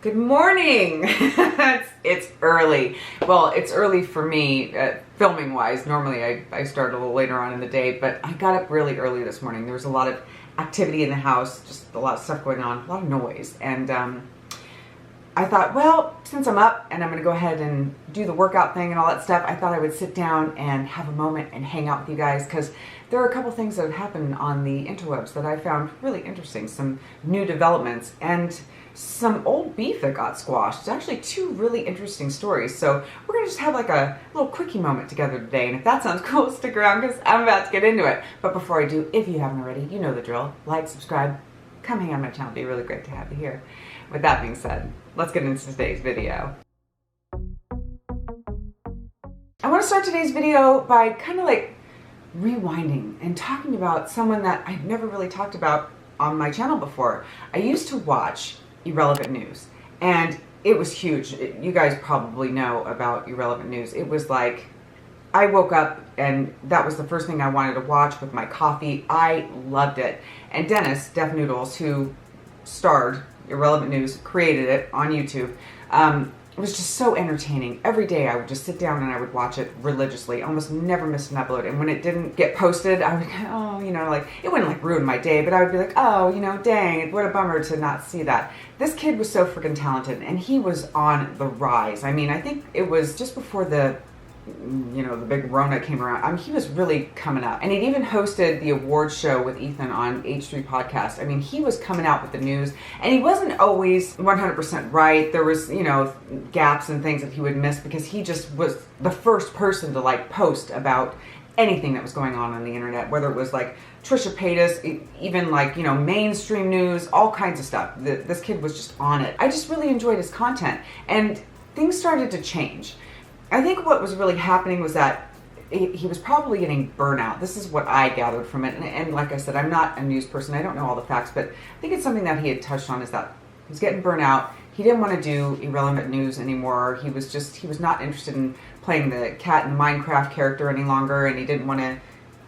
Good morning. It's early. Well, it's early for me, filming wise. Normally I start a little later on in the day, but I got up really early this morning. There was a lot of activity in the house, just a lot of stuff going on, a lot of noise. And I thought, well, since I'm up and I'm going to go ahead and do the workout thing and all that stuff, I thought I would sit down and have a moment and hang out with you guys, because there are a couple things that have happened on the interwebs that I found really interesting, some new developments and some old beef that got squashed. It's actually two really interesting stories. So we're going to just have like a little quickie moment together today. And if that sounds cool, stick around because I'm about to get into it. But before I do, if you haven't already, you know the drill. Like, subscribe, come hang on my channel. It'd be really great to have you here. With that being said, let's get into today's video. I want to start today's video by kind of like rewinding and talking about someone that I've never really talked about on my channel before. I used to watch Irrelevant News, and it was huge. You guys probably know about Irrelevant News. It was like, I woke up and that was the first thing I wanted to watch with my coffee. I loved it. And Dennis, Deff Noodles, who starred Irrelevant News, created it on YouTube. It was just so entertaining. Every day I would just sit down and I would watch it religiously, almost never missed an upload. And when it didn't get posted, I would go, oh, you know, like, it wouldn't like ruin my day, but I would be like, oh, you know, dang, what a bummer to not see that. This kid was so freaking talented, and he was on the rise. I mean, I think it was just before the big Rona came around. I mean, he was really coming up. And he'd even hosted the awards show with Ethan on H3 Podcast. I mean, he was coming out with the news, and he wasn't always 100% right. There was, gaps and things that he would miss, because he just was the first person to like post about anything that was going on the internet, whether it was like Trisha'S, even like, mainstream news, all kinds of stuff. This kid was just on it. I just really enjoyed his content, and things started to change. I think what was really happening was that he was probably getting burnout. This is what I gathered from it. And like I said, I'm not a news person. I don't know all the facts, but I think it's something that he had touched on, is that he was getting burnout. He didn't want to do Irrelevant News anymore. He was not interested in playing the cat in the Minecraft character any longer, and he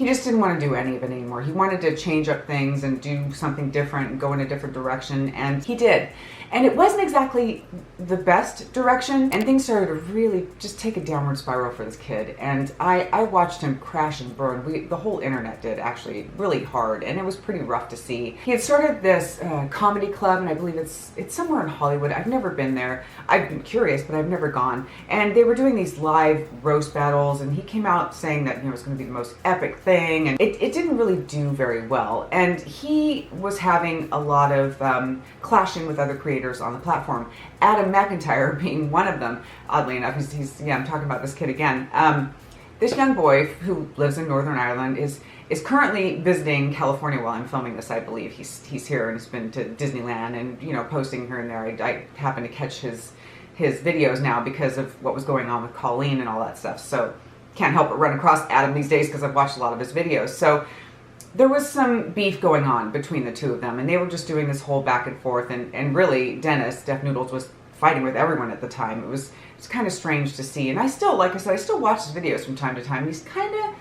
just didn't want to do any of it anymore. He wanted to change up things and do something different and go in a different direction, and he did. And it wasn't exactly the best direction, and things started to really just take a downward spiral for this kid. And I watched him crash and burn. The whole internet did, actually, really hard, and it was pretty rough to see. He had started this comedy club, and I believe it's somewhere in Hollywood. I've never been there. I've been curious, but I've never gone. And they were doing these live roast battles, and he came out saying that it was going to be the most epic thing, and it didn't really do very well. And he was having a lot of clashing with other creators on the platform, Adam McIntyre being one of them. Oddly enough, I'm talking about this kid again. This young boy who lives in Northern Ireland is currently visiting California while I'm filming this. I believe he's here, and he's been to Disneyland and posting here and there. I happen to catch his videos now because of what was going on with Colleen and all that stuff. So can't help but run across Adam these days because I've watched a lot of his videos. So there was some beef going on between the two of them, and they were just doing this whole back and forth, and really Dennis, Deff Noodles, was fighting with everyone at the time. It was kind of strange to see, and I still, like I said, I still watch his videos from time to time. He's kind of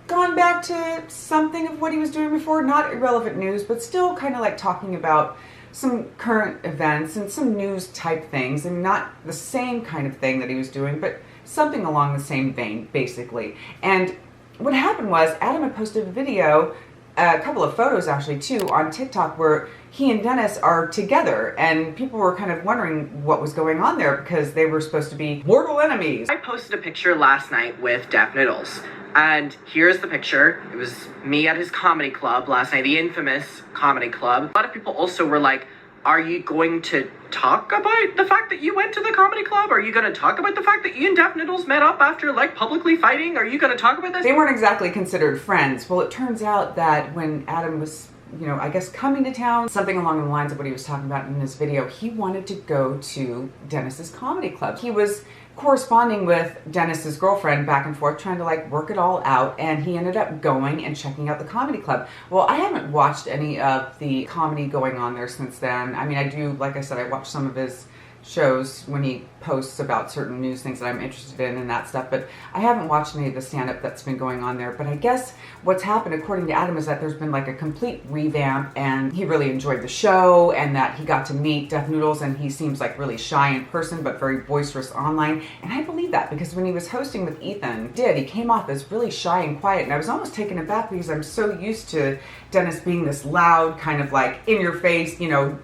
gone back to something of what he was doing before, not Irrelevant News, but still kind of like talking about some current events and some news type things, and not the same kind of thing that he was doing, but something along the same vein, basically. And what happened was, Adam had posted a video, a couple of photos actually too, on TikTok, where he and Dennis are together, and people were kind of wondering what was going on there, because they were supposed to be mortal enemies. I posted a picture last night with Deff Noodles, and here's the picture. It was me at his comedy club last night, the infamous comedy club. A lot of people also were like, are you going to talk about the fact that you went to the comedy club? Are you going to talk about the fact that you and Deff Noodles met up after like publicly fighting? Are you going to talk about this? They weren't exactly considered friends. Well, it turns out that when Adam was, I guess coming to town, something along the lines of what he was talking about in this video, he wanted to go to Dennis's comedy club. He was corresponding with Dennis's girlfriend back and forth, trying to like work it all out, and he ended up going and checking out the comedy club. Well, I haven't watched any of the comedy going on there since then. I mean, I do, like I said, I watched some of his shows when he posts about certain news things that I'm interested in and that stuff, but I haven't watched any of the stand-up that's been going on there. But I guess what's happened, according to Adam, is that there's been like a complete revamp, and he really enjoyed the show, and that he got to meet Deff Noodles, and he seems like really shy in person but very boisterous online. And I believe that, because when he was hosting with Ethan, he came off as really shy and quiet, and I was almost taken aback because I'm so used to Dennis being this loud, kind of like in your face, you know,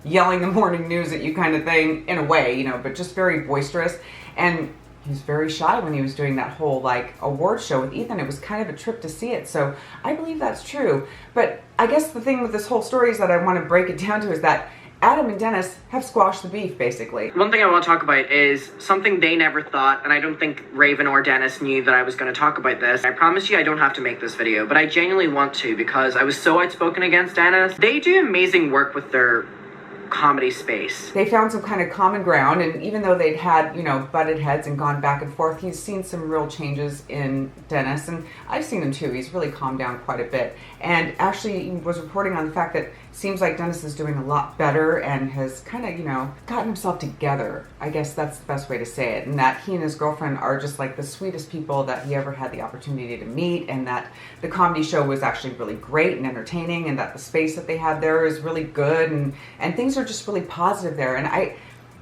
yelling the morning news at you kind of thing, in a way, you know, but just very boisterous. And he was very shy when he was doing that whole like award show with Ethan. It was kind of a trip to see it. So I believe that's true. But I guess the thing with this whole story is that I want to break it down to is that Adam and Dennis have squashed the beef, basically. One thing I want to talk about is something they never thought, and I don't think Raven or Dennis knew that I was going to talk about this. I promise you I don't have to make this video, but I genuinely want to, because I was so outspoken against Dennis. They do amazing work with their comedy space. They found some kind of common ground, and even though they'd had, you know, butted heads and gone back and forth, he's seen some real changes in Dennis, and I've seen him too. He's really calmed down quite a bit, and actually he was reporting on the fact that it seems like Dennis is doing a lot better and has kind of, you know, gotten himself together. I guess that's the best way to say it, and that he and his girlfriend are just like the sweetest people that he ever had the opportunity to meet, and that the comedy show was actually really great and entertaining, and that the space that they had there is really good, and things are just really positive there. And I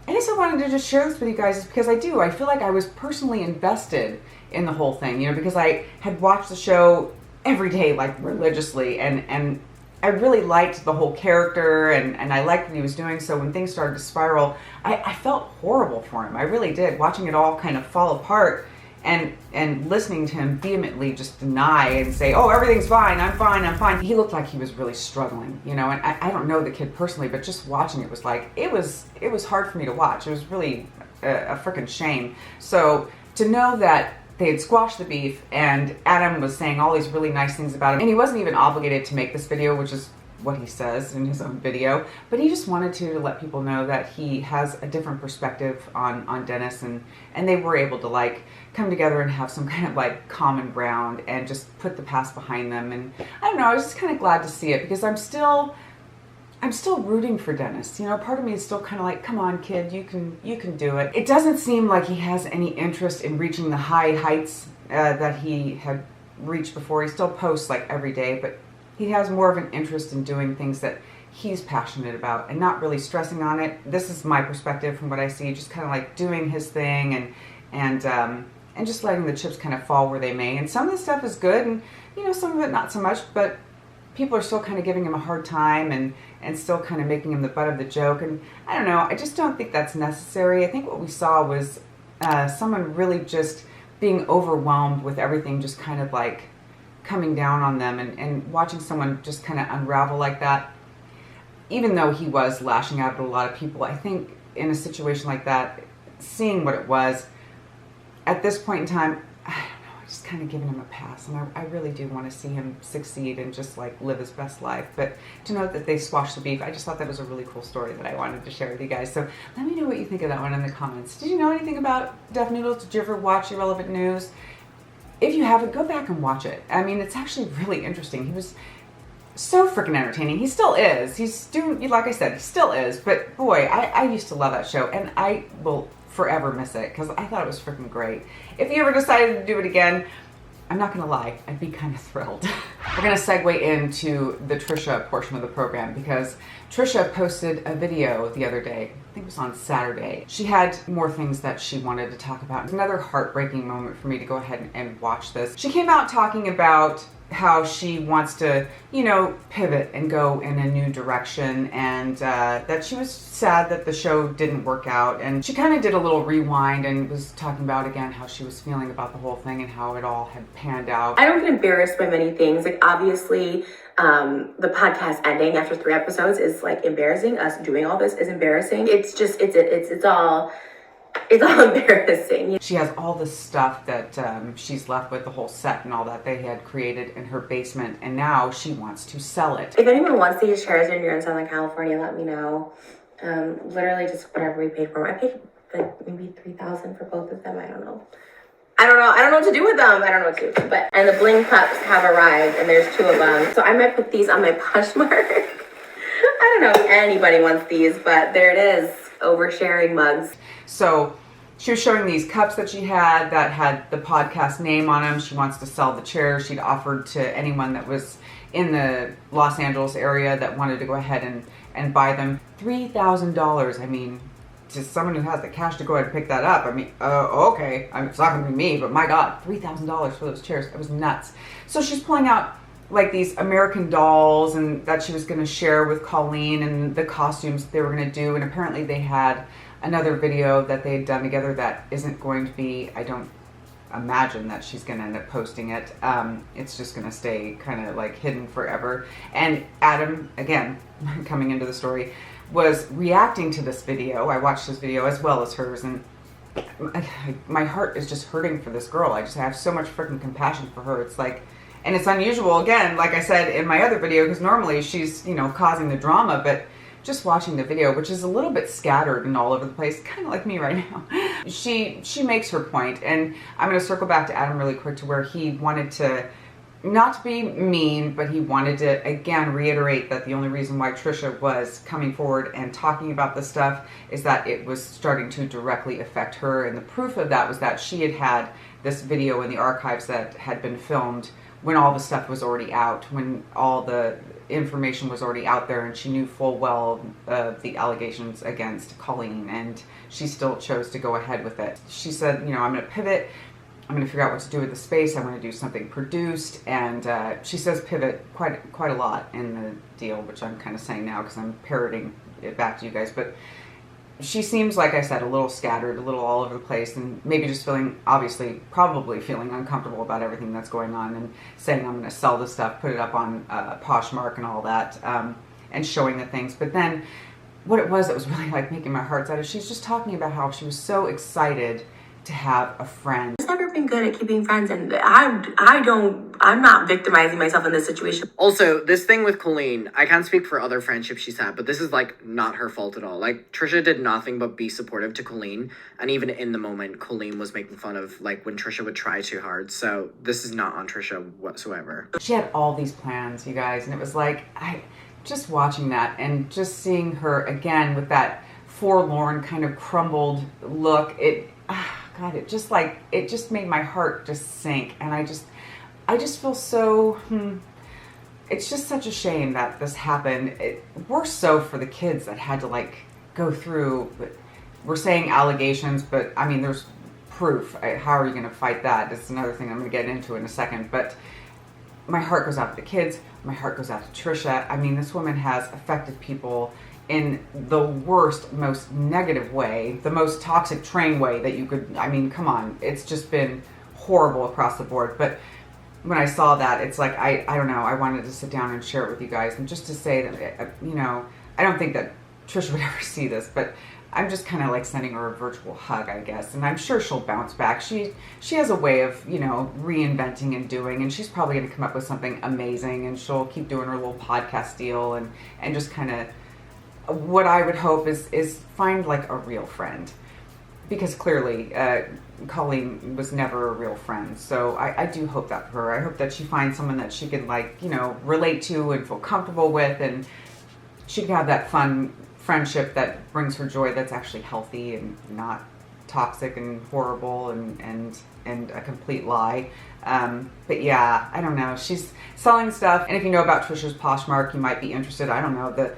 guess I wanted to just share this with you guys because I feel like I was personally invested in the whole thing, you know, because I had watched the show every day, like religiously, and I really liked the whole character, and I liked what he was doing. So when things started to spiral, I felt horrible for him. I really did, watching it all kind of fall apart. And listening to him vehemently just deny and say, oh, everything's fine, I'm fine, I'm fine. He looked like he was really struggling, you know, and I don't know the kid personally, but just watching it was like, it was hard for me to watch. It was really a freaking shame. So to know that they had squashed the beef, and Adam was saying all these really nice things about him, and he wasn't even obligated to make this video, which is what he says in his own video, but he just wanted to let people know that he has a different perspective on Dennis, and they were able to like come together and have some kind of like common ground and just put the past behind them. And I don't know, I was just kind of glad to see it, because I'm still rooting for Dennis. You know, part of me is still kind of like, come on kid, you can do it. It doesn't seem like he has any interest in reaching the high heights that he had reached before. He still posts like every day, but he has more of an interest in doing things that he's passionate about and not really stressing on it. This is my perspective from what I see, just kind of like doing his thing and just letting the chips kind of fall where they may. And some of the stuff is good, and you know, some of it not so much, but people are still kind of giving him a hard time and still kind of making him the butt of the joke. And I don't know, I just don't think that's necessary. I think what we saw was someone really just being overwhelmed with everything, just kind of like coming down on them, and watching someone just kind of unravel like that, even though he was lashing out at a lot of people. I think in a situation like that, seeing what it was at this point in time, I don't know, I just kind of giving him a pass, and I really do want to see him succeed and just like live his best life. But to know that they squashed the beef, I just thought that was a really cool story that I wanted to share with you guys. So let me know what you think of that one in the comments. Did you know anything about Deff Noodles? Did you ever watch Irrelevant News? If you haven't, go back and watch it. I mean, it's actually really interesting. He was so freaking entertaining. He still is. He's doing, like I said, he still is. But boy, I used to love that show, and I will forever miss it because I thought it was freaking great. If you ever decided to do it again, I'm not gonna lie, I'd be kind of thrilled. We're gonna segue into the Trisha portion of the program, because Trisha posted a video the other day. I think it was on Saturday. She had more things that she wanted to talk about. It's another heartbreaking moment for me to go ahead and watch this. She came out talking about how she wants to, you know, pivot and go in a new direction, and that she was sad that the show didn't work out. And she kind of did a little rewind and was talking about again how she was feeling about the whole thing and how it all had panned out. I don't get embarrassed by many things. Like, obviously, the podcast ending after 3 episodes is like embarrassing. Us doing all this is embarrassing. It's just, it's all embarrassing. She has all this stuff that she's left with, the whole set and all that they had created in her basement, and now she wants to sell it. If anyone wants these chairs and you're in Southern California, let me know. Literally just whatever we paid for them. I paid like maybe $3,000 for both of them. I don't know. I don't know what to do with them. I don't know what to do. But, and the bling cups have arrived, and there's 2 of them. So I might put these on my Poshmark. I don't know if anybody wants these, but there it is. Oversharing mugs. So she was showing these cups that she had that had the podcast name on them. She wants to sell the chairs. She'd offered to anyone that was in the Los Angeles area that wanted to go ahead and buy them. $3,000. I mean, to someone who has the cash to go ahead and pick that up, I mean, okay. I mean, it's not going to be me, but my God, $3,000 for those chairs. It was nuts. So she's pulling out like these American dolls and that she was going to share with Colleen and the costumes they were going to do. And apparently they had another video that they had done together that isn't going to be, I don't imagine that she's going to end up posting it. It's just going to stay kind of like hidden forever. And Adam, again, coming into the story, was reacting to this video. I watched this video as well as hers, and my heart is just hurting for this girl. I just have so much freaking compassion for her. It's like, and it's unusual, again, like I said in my other video, because normally she's, you know, causing the drama, but just watching the video, which is a little bit scattered and all over the place, kind of like me right now, she makes her point. And I'm going to circle back to Adam really quick to where he wanted to, not to be mean, but he wanted to, again, reiterate that the only reason why Trisha was coming forward and talking about this stuff is that it was starting to directly affect her. And the proof of that was that she had had this video in the archives that had been filmed when all the stuff was already out, when all the information was already out there, and she knew full well the allegations against Colleen, and she still chose to go ahead with it. She said, you know, I'm going to pivot. I'm going to figure out what to do with the space. I want to do something produced. And she says pivot quite a lot in the deal, which I'm kind of saying now because I'm parroting it back to you guys. But she seems, like I said, a little scattered, a little all over the place, and maybe just feeling, obviously, probably feeling uncomfortable about everything that's going on, and saying I'm going to sell this stuff, put it up on Poshmark and all that, and showing the things. But then what it was that was really like making my heart sad is she's just talking about how she was so excited to have a friend. I've never been good at keeping friends, and I'm not victimizing myself in this situation. Also, this thing with Colleen, I can't speak for other friendships she's had, but this is, like, not her fault at all. Like, Trisha did nothing but be supportive to Colleen, and even in the moment, Colleen was making fun of, like, when Trisha would try too hard, so this is not on Trisha whatsoever. She had all these plans, you guys, and it was like, just watching that and just seeing her again with that forlorn kind of crumbled look, God, it just made my heart just sink, and I just feel so, it's just such a shame that this happened. Worse so for the kids that had to, like, go through, we're saying allegations, but, I mean, there's proof. How are you going to fight that? That's another thing I'm going to get into in a second, but my heart goes out to the kids, my heart goes out to Trisha. I mean, this woman has affected people in the worst, most negative way, the most toxic train way that you could, I mean, come on. It's just been horrible across the board. But when I saw that, it's like, I don't know, I wanted to sit down and share it with you guys. And just to say that, you know, I don't think that Trisha would ever see this, but I'm just kind of like sending her a virtual hug, I guess. And I'm sure she'll bounce back. She has a way of, you know, reinventing and doing, and she's probably going to come up with something amazing, and she'll keep doing her little podcast deal and just kind of, what I would hope is find like a real friend, because clearly Colleen was never a real friend. So I do hope that for her. I hope that she finds someone that she can, like, you know, relate to and feel comfortable with, and she can have that fun friendship that brings her joy, that's actually healthy and not toxic and horrible and a complete lie. But yeah, I don't know. She's selling stuff, and if you know about Trisha's Poshmark, you might be interested. I don't know, the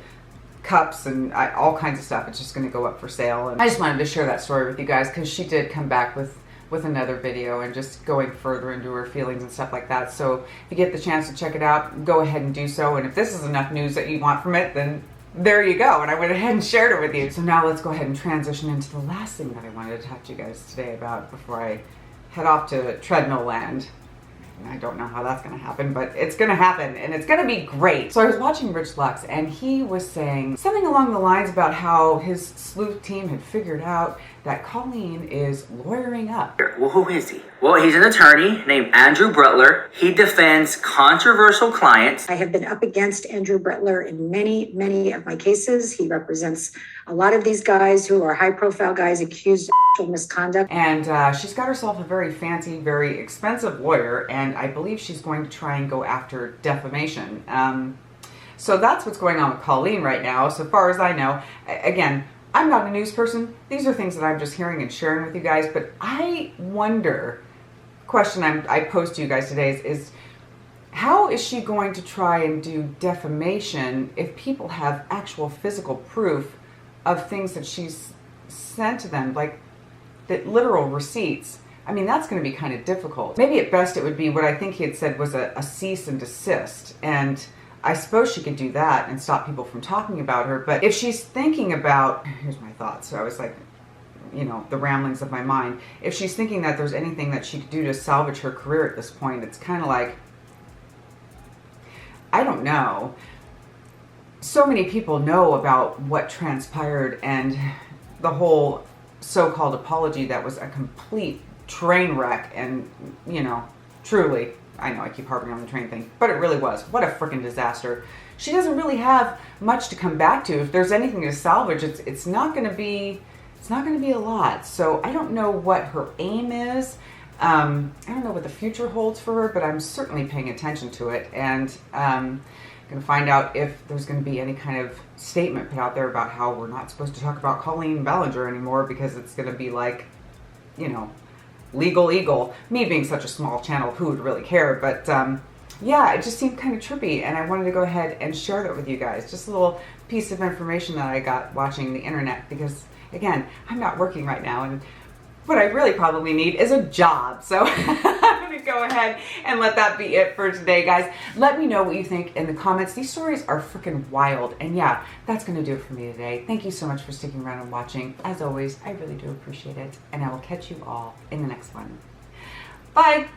cups and all kinds of stuff. It's just going to go up for sale, and I just wanted to share that story with you guys because she did come back with another video and just going further into her feelings and stuff like that. So if you get the chance to check it out, go ahead and do so. And if this is enough news that you want from it, then there you go. And I went ahead and shared it with you. So now let's go ahead and transition into the last thing that I wanted to talk to you guys today about before I head off to treadmill land. I don't know how that's going to happen, but it's going to happen, and it's going to be great. So I was watching Rich Lux, and he was saying something along the lines about how his sleuth team had figured out that Colleen is lawyering up. Well, who is he? Well, he's an attorney named Andrew Butler. He defends controversial clients. I have been up against Andrew Butler in many, many of my cases. He represents a lot of these guys who are high-profile guys accused of sexual misconduct. And she's got herself a very fancy, very expensive lawyer, and I believe she's going to try and go after defamation. So that's what's going on with Colleen right now. So far as I know, again, I'm not a news person. These are things that I'm just hearing and sharing with you guys. But I wonder, question I posed to you guys today is how is she going to try and do defamation if people have actual physical proof of things that she's sent to them, like the literal receipts? I mean, that's going to be kind of difficult. Maybe at best it would be what I think he had said was a cease and desist. And I suppose she could do that and stop people from talking about her. But if she's thinking about, here's my thoughts. So I was like, you know, the ramblings of my mind. If she's thinking that there's anything that she could do to salvage her career at this point, it's kind of like, I don't know. So many people know about what transpired and the whole so-called apology that was a complete train wreck, and, you know, truly, I know I keep harping on the train thing, but it really was. What a freaking disaster. She doesn't really have much to come back to. If there's anything to salvage, it's not going to be a lot. So I don't know what her aim is. I don't know what the future holds for her, but I'm certainly paying attention to it, and going to find out if there's going to be any kind of statement put out there about how we're not supposed to talk about Colleen Ballinger anymore, because it's going to be like, you know, legal eagle. Me being such a small channel, who would really care? But yeah, it just seemed kind of trippy, and I wanted to go ahead and share that with you guys. Just a little piece of information that I got watching the internet, because again, I'm not working right now, and what I really probably need is a job. So I'm going to go ahead and let that be it for today, guys. Let me know what you think in the comments. These stories are freaking wild. And yeah, that's going to do it for me today. Thank you so much for sticking around and watching. As always, I really do appreciate it. And I will catch you all in the next one. Bye.